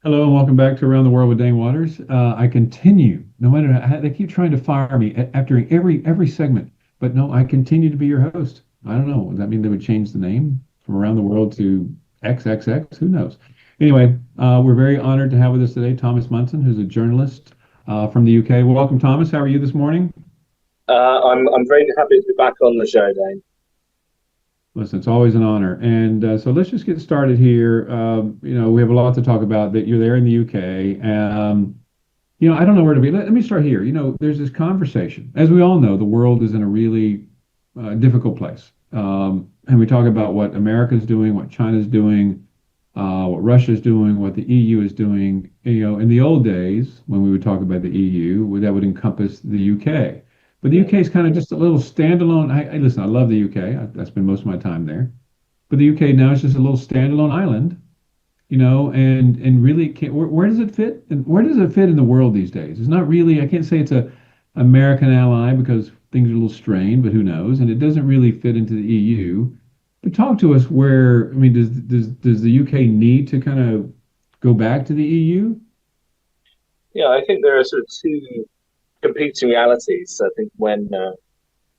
Hello and welcome back to Around the World with Dane Waters. I continue, no matter how they keep trying to fire me after every segment, but no, I continue to be your host. I don't know. Does that mean they would change the name from Around the World to XXX? Who knows? Anyway, we're very honored to have with us today Thomas Munson, who's a journalist from the UK. Welcome, Thomas. How are you this morning? I'm very happy to be back on the show, Dane. Listen, it's always an honor. And so let's just get started here. We have a lot to talk about that you're there in the UK. I don't know where to be. Let me start here. There's this conversation. As we all know, the world is in a really difficult place. And we talk about what America's doing, what China's doing, what Russia's doing, what the EU is doing. In the old days, when we would talk about the EU, that would encompass the UK. But the UK is kind of just a little standalone. Listen, I love the UK. I spend most of my time there. But the UK now is just a little standalone island, and really can't, where does it fit? And where does it fit in the world these days? It's not really, I can't say it's a American ally because things are a little strained, but who knows? And it doesn't really fit into the EU. But talk to us does the UK need to kind of go back to the EU? Yeah, I think there are sort of two competing realities. I think when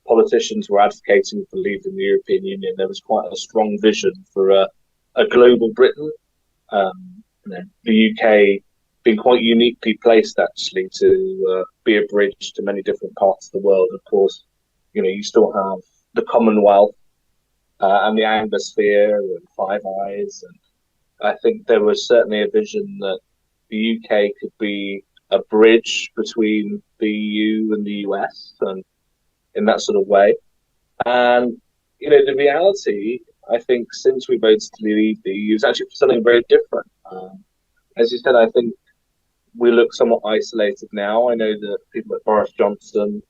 politicians were advocating for leaving the European Union, there was quite a strong vision for a global Britain. The UK being quite uniquely placed actually to be a bridge to many different parts of the world. Of course, you still have the Commonwealth and the Anglosphere and Five Eyes, and I think there was certainly a vision that the UK could be a bridge between the EU and the US, and in that sort of way. And the reality, I think, since we voted to leave the EU, is actually something very different. As you said, I think we look somewhat isolated now. I know that people like Boris Johnson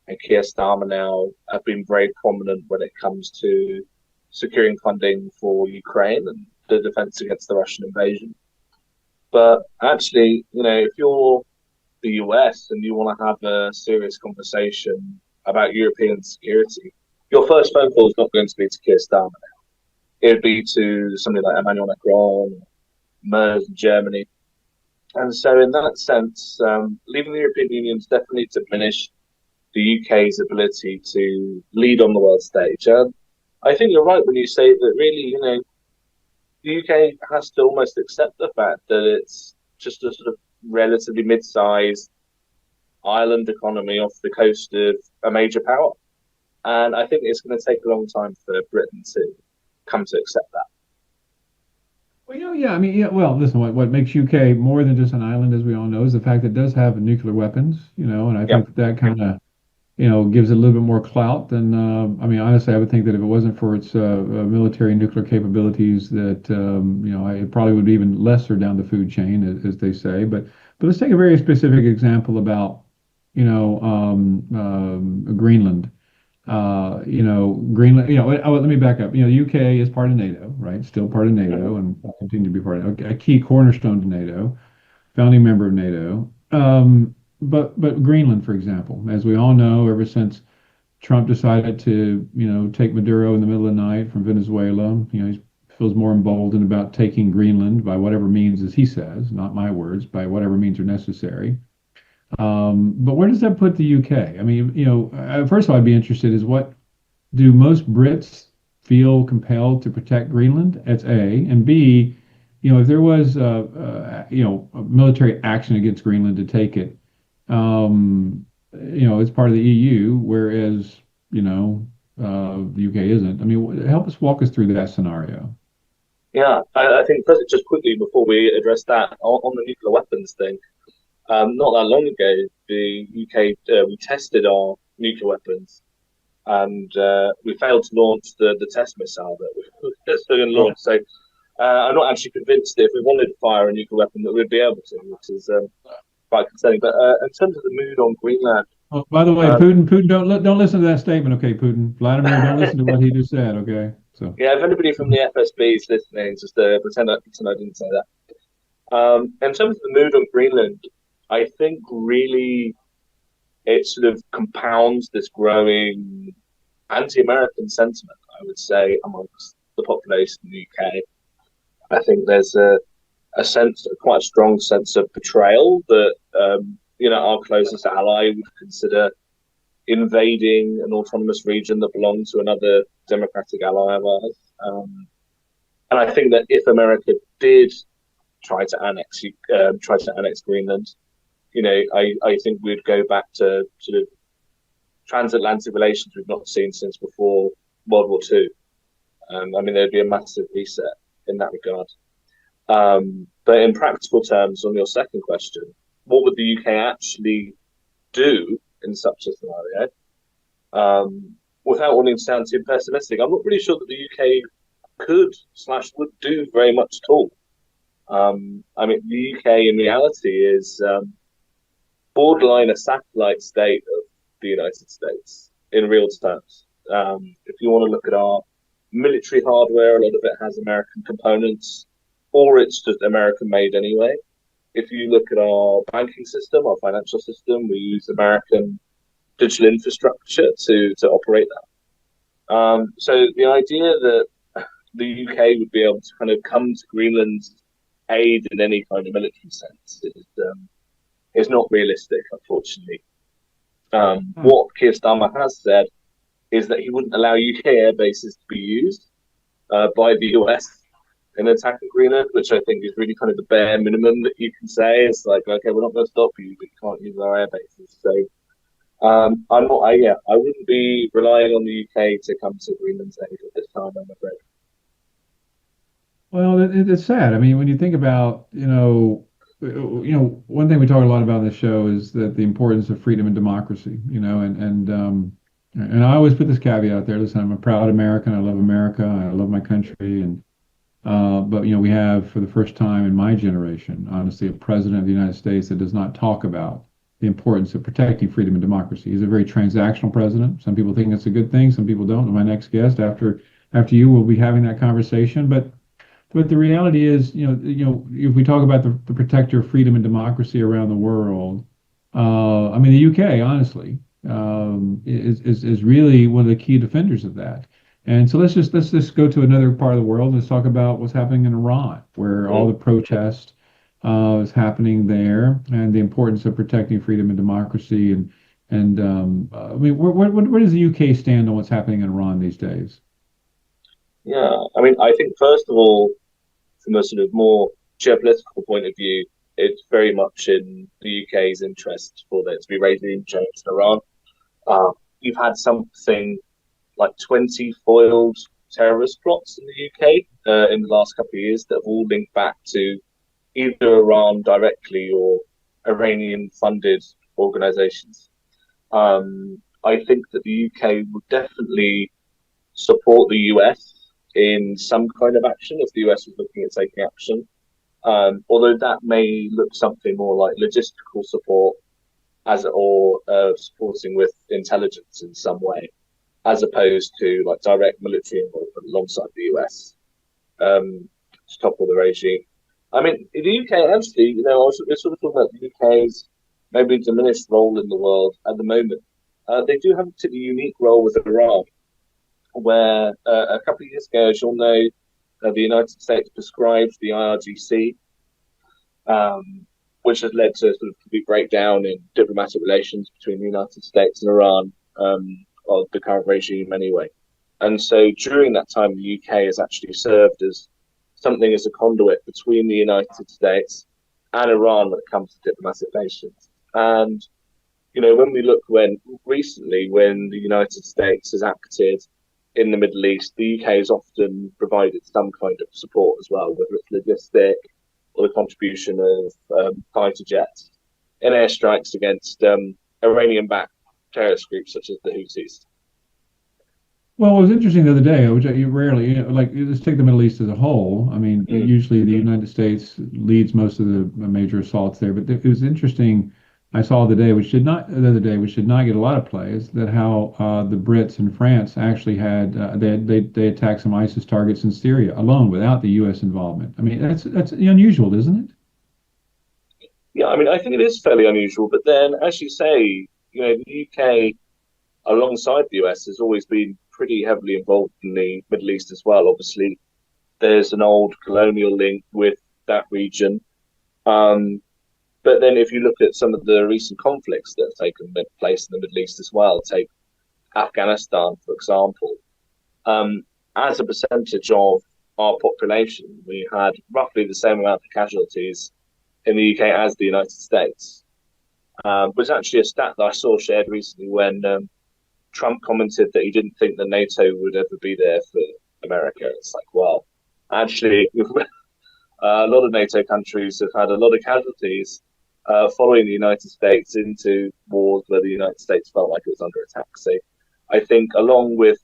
and Keir Starmer now have been very prominent when it comes to securing funding for Ukraine and the defense against the Russian invasion. But actually, if you're the US and you want to have a serious conversation about European security, your first phone call is not going to be to Keir Starmer. It would be to somebody like Emmanuel Macron, Merz in Germany. And so, in that sense, leaving the European Union has definitely diminished the UK's ability to lead on the world stage. And I think you're right when you say that really, the UK has to almost accept the fact that it's just a sort of relatively mid-sized island economy off the coast of a major power. And I think it's going to take a long time for Britain to come to accept that. Well, yeah, I mean, yeah, well, listen, what makes UK more than just an island, as we all know, is the fact that it does have nuclear weapons, and I Yeah. think that kind of, gives it a little bit more clout than, I mean, honestly, I would think that if it wasn't for its military nuclear capabilities, that, it probably would be even lesser down the food chain, as they say. But let's take a very specific example about, Greenland. Greenland, let me back up. The UK is part of NATO, right? Still part of Mhm. NATO and will continue to be part of a key cornerstone to NATO, founding member of NATO. But Greenland, for example, as we all know, ever since Trump decided to, take Maduro in the middle of the night from Venezuela, he feels more emboldened about taking Greenland by whatever means, as he says, not my words, by whatever means are necessary. But where does that put the UK? I mean, first of all, I'd be interested is what do most Brits feel compelled to protect Greenland? That's A. And B, if there was, a military action against Greenland to take it, it's part of the EU, whereas, the UK isn't. I mean, help us walk us through that scenario. Yeah, I think just quickly before we address that on the nuclear weapons thing, not that long ago, the UK we tested our nuclear weapons and we failed to launch the test missile that we were going to launch. So I'm not actually convinced that if we wanted to fire a nuclear weapon that we'd be able to, which is quite concerning. But in terms of the mood on Greenland, Oh, by the way, um, Putin, don't listen to that statement, okay, Putin. Vladimir, don't listen to what he just said, okay? So, yeah, if anybody from the FSB is listening, just pretend I didn't say that. In terms of the mood on Greenland, I think really it sort of compounds this growing anti-American sentiment, I would say, amongst the population in the UK. I think there's a quite strong sense of betrayal that our closest ally would consider invading an autonomous region that belonged to another democratic ally of ours. And I think that if America did try to annex Greenland, I think we'd go back to sort of transatlantic relations we've not seen since before World War II. I mean, there'd be a massive reset in that regard. But in practical terms, on your second question, what would the UK actually do in such a scenario? Without wanting to sound too pessimistic, I'm not really sure that the UK could/would do very much at all. I mean, the UK in reality is borderline a satellite state of the United States in real terms. If you want to look at our military hardware, a lot of it has American components, or it's just American made anyway. If you look at our banking system, our financial system, we use American digital infrastructure to operate that. So the idea that the UK would be able to kind of come to Greenland's aid in any kind of military sense is not realistic, unfortunately. What Keir Starmer has said is that he wouldn't allow UK air bases to be used by the US in attacking Greenland, which I think is really kind of the bare minimum that you can say. It's like, okay, we're not going to stop you, but you can't use our air bases. So I wouldn't be relying on the UK to come to Greenland's aid at this time, I'm afraid. Well, it's sad. I mean, when you think about, one thing we talk a lot about in the show is that the importance of freedom and democracy, and I always put this caveat out there. Listen, I'm a proud American. I love America. I love my country. But we have for the first time in my generation, honestly, a president of the United States that does not talk about the importance of protecting freedom and democracy. He's a very transactional president. Some people think it's a good thing. Some people don't. My next guest after you will be having that conversation. But the reality is, if we talk about the protector of freedom and democracy around the world, I mean, the UK, honestly, is really one of the key defenders of that. And so let's just go to another part of the world. Let's talk about what's happening in Iran, where all the protest is happening there, and the importance of protecting freedom and democracy. And I mean, where does the UK stand on what's happening in Iran these days? Yeah, I mean, I think first of all, from a sort of more geopolitical point of view, it's very much in the UK's interest for there to be regime change in Iran. You've had something like 20 foiled terrorist plots in the UK in the last couple of years that have all linked back to either Iran directly or Iranian-funded organizations. I think that the UK would definitely support the US in some kind of action if the US was looking at taking action. Although that may look something more like logistical support or supporting with intelligence in some way, as opposed to like direct military involvement alongside the US to topple the regime. I mean, in the UK, actually, we're sort of talking about the UK's maybe diminished role in the world at the moment. They do have a particularly unique role with Iran, where a couple of years ago, as you'll know, the United States prescribed the IRGC, which has led to a sort of complete breakdown in diplomatic relations between the United States and Iran, of the current regime anyway. And so during that time, the UK has actually served as something as a conduit between the United States and Iran when it comes to diplomatic relations. And, when we look when the United States has acted in the Middle East, the UK has often provided some kind of support as well, whether it's logistic or the contribution of fighter jets in airstrikes against Iranian-backed terrorist groups such as the Houthis. Well, it was interesting the other day, which you rarely, like, let's take the Middle East as a whole. I mean, usually the United States leads most of the major assaults there, but it was interesting. I saw the other day, which did not get a lot of play, is that how the Brits and France actually had they attacked some ISIS targets in Syria alone without the U.S. involvement. I mean, that's unusual, isn't it? Yeah, I mean, I think it is fairly unusual. But then, as you say, the UK, alongside the US, has always been pretty heavily involved in the Middle East as well. Obviously, there's an old colonial link with that region. Um, but then if you look at some of the recent conflicts that have taken place in the Middle East as well, take Afghanistan, for example, um, as a percentage of our population, we had roughly the same amount of casualties in the UK as the United States. Was actually a stat that I saw shared recently when Trump commented that he didn't think that NATO would ever be there for America. It's like, well, actually, a lot of NATO countries have had a lot of casualties following the United States into wars where the United States felt like it was under attack. So I think, along with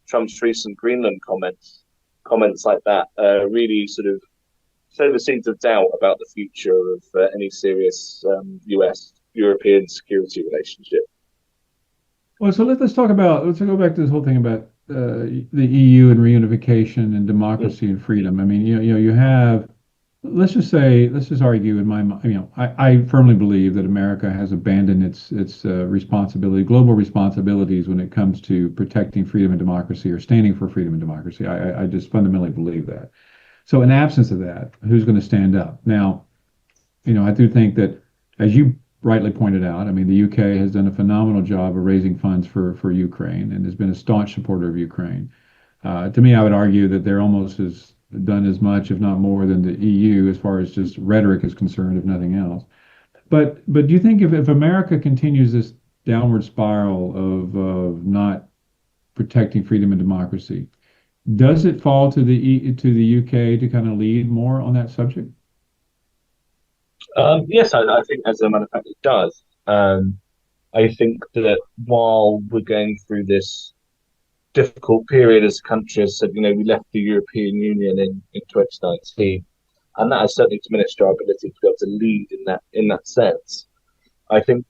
Trump's recent Greenland comments like that really sort of sow the seeds of doubt about the future of any serious US European security relationship. Well, so let's talk about let's go back to this whole thing about the EU and reunification and Mm. democracy and freedom. I mean, you have let's just say let's just argue in my mind. I firmly believe that America has abandoned its responsibility, global responsibilities when it comes to protecting freedom and democracy or standing for freedom and democracy. I just fundamentally believe that. So, in absence of that, who's going to stand up now? I do think that, as you rightly pointed out, I mean, the UK has done a phenomenal job of raising funds for Ukraine and has been a staunch supporter of Ukraine. To me, I would argue that they're almost as done as much, if not more, than the EU as far as just rhetoric is concerned, if nothing else. But do you think if America continues this downward spiral of not protecting freedom and democracy, does it fall to the UK to kind of lead more on that subject? Yes, I think as a matter of fact it does. I think that while we're going through this difficult period as a country, as I said, we left the European Union in 2019, and that has certainly diminished our ability to be able to lead in that sense. I think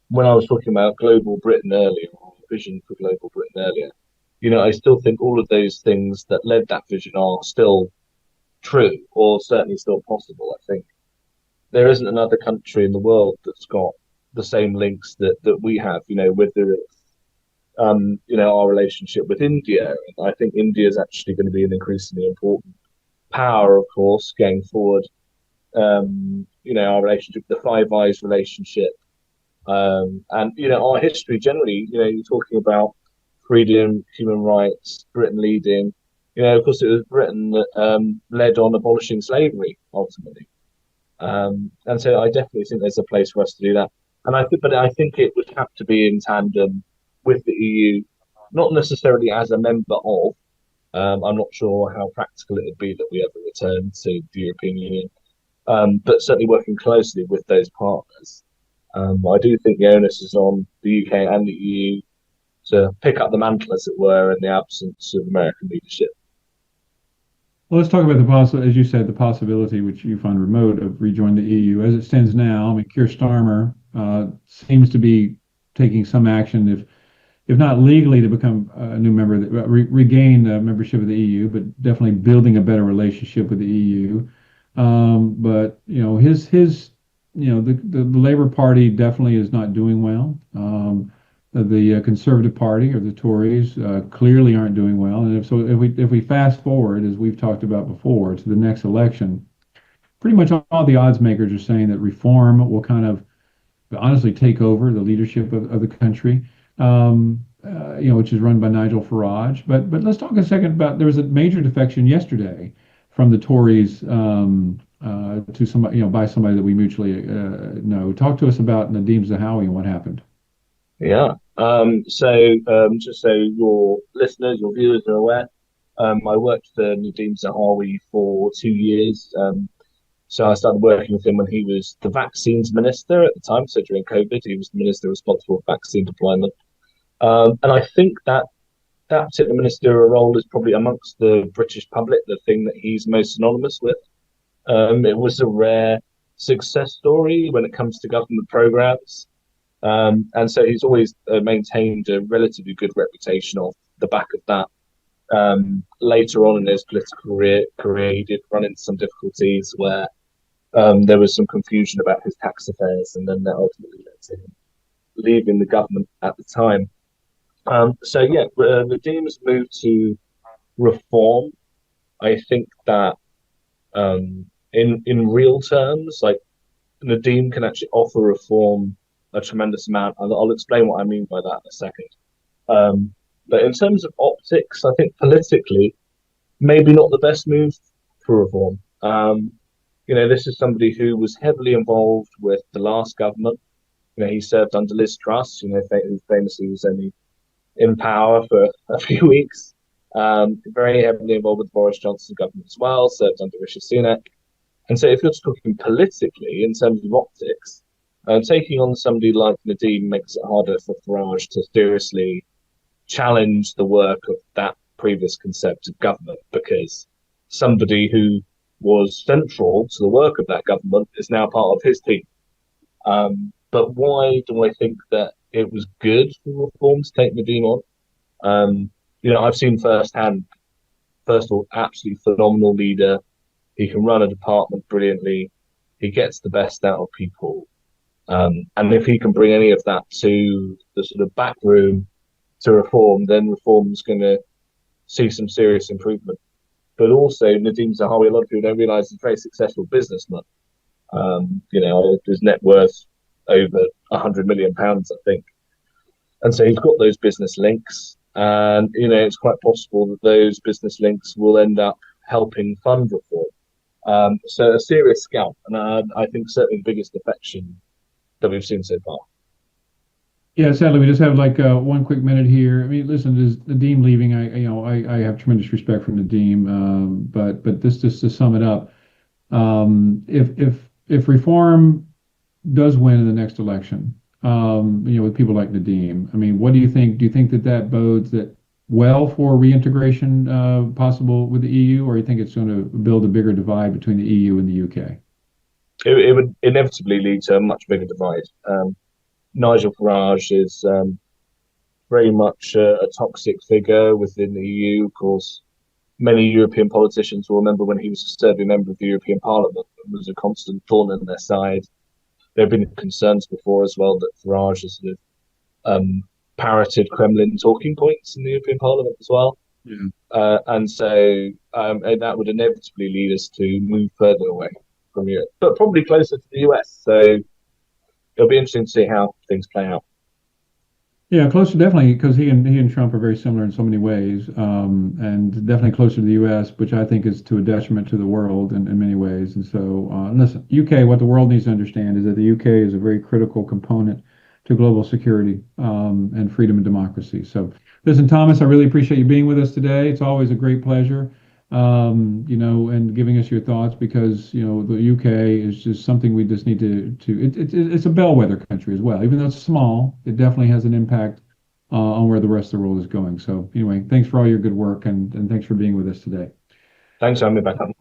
when I was talking about global Britain earlier, or vision for global Britain earlier, I still think all of those things that led that vision are still true, or certainly still possible. I think there isn't another country in the world that's got the same links that we have. Whether it's our relationship with India, and I think India is actually going to be an increasingly important power, of course, going forward. Our relationship, the Five Eyes relationship, and our history generally. You're talking about freedom, human rights, Britain leading. Of course, it was Britain that led on abolishing slavery ultimately. And so I definitely think there's a place for us to do that. But I think it would have to be in tandem with the EU, not necessarily as a member of. I'm not sure how practical it would be that we ever return to the European Union, but certainly working closely with those partners. I do think the onus is on the UK and the EU to pick up the mantle, as it were, in the absence of American leadership. Well, let's talk about as you said, the possibility, which you find remote, of rejoining the EU. As it stands now, I mean, Keir Starmer seems to be taking some action, if not legally, to become a new member, regain membership of the EU, but definitely building a better relationship with the EU. But the Labour Party definitely is not doing well. The Conservative Party or the Tories clearly aren't doing well. And if we fast forward, as we've talked about before, to the next election, pretty much all the odds makers are saying that reform will kind of honestly take over the leadership of the country, which is run by Nigel Farage. But let's talk a second about there was a major defection yesterday from the Tories to somebody, by somebody that we mutually know. Talk to us about Nadeem Zahawi and what happened. Yeah. Just so your listeners, your viewers are aware, I worked for Nadeem Zahawi for 2 years. So I started working with him when he was the vaccines minister at the time. So during COVID, he was the minister responsible for vaccine deployment. And I think that particular ministerial role is probably amongst the British public the thing that he's most synonymous with. It was a rare success story when it comes to government programs. And so he's always maintained a relatively good reputation off the back of that. Later on in his political career, he did run into some difficulties where there was some confusion about his tax affairs, and then that ultimately led to him leaving the government at the time. Nadeem's moved to reform. I think that in real terms, like Nadeem can actually offer reform a tremendous amount. I'll explain what I mean by that in a second. Um, but in terms of optics, I think politically, maybe not the best move for reform. This is somebody who was heavily involved with the last government. He served under Liz Truss, who famously was only in power for a few weeks. Very heavily involved with Boris Johnson's government as well, served under Rishi Sunak. And so, if you're talking politically in terms of optics, taking on somebody like Nadeem makes it harder for Farage to seriously challenge the work of that previous Conservative government because somebody who was central to the work of that government is now part of his team. But why do I think that it was good for Reform to take Nadeem on? I've seen firsthand, first of all, absolutely phenomenal leader. He can run a department brilliantly. He gets the best out of people. And if he can bring any of that to the sort of back room to Reform, then Reform's going to see some serious improvement. But also, Nadeem Zahawi, a lot of people don't realize he's a very successful businessman. His net worth over £100 million, I think. And so he's got those business links. And, it's quite possible that those business links will end up helping fund reform. So a serious scalp. And I think certainly the biggest defection that we've seen so far. Yeah, sadly, we just have like one quick minute here. I mean, listen, is Nadeem leaving? I have tremendous respect for Nadeem, but this just to sum it up, if reform does win in the next election, with people like Nadeem, I mean, what do you think? Do you think that that bodes that well for reintegration possible with the EU, or you think it's going to build a bigger divide between the EU and the UK? It would inevitably lead to a much bigger divide. Nigel Farage is very much a toxic figure within the EU. Of course, many European politicians will remember when he was a serving member of the European Parliament and was a constant thorn in their side. There have been concerns before as well that Farage has sort of parroted Kremlin talking points in the European Parliament as well. Yeah. And that would inevitably lead us to move further away from Europe, but probably closer to the US. So it'll be interesting to see how things play out. Yeah, closer definitely because he and Trump are very similar in so many ways, and definitely closer to the U.S., which I think is to a detriment to the world in many ways. And so, listen, UK, what the world needs to understand is that the UK is a very critical component to global security and freedom and democracy. So, listen, Thomas, I really appreciate you being with us today. It's always a great pleasure, and giving us your thoughts because the UK is just something we just need it's a bellwether country as well. Even though it's small, it definitely has an impact on where the rest of the world is going. So anyway, thanks for all your good work and thanks for being with us today. Thanks for having me back on.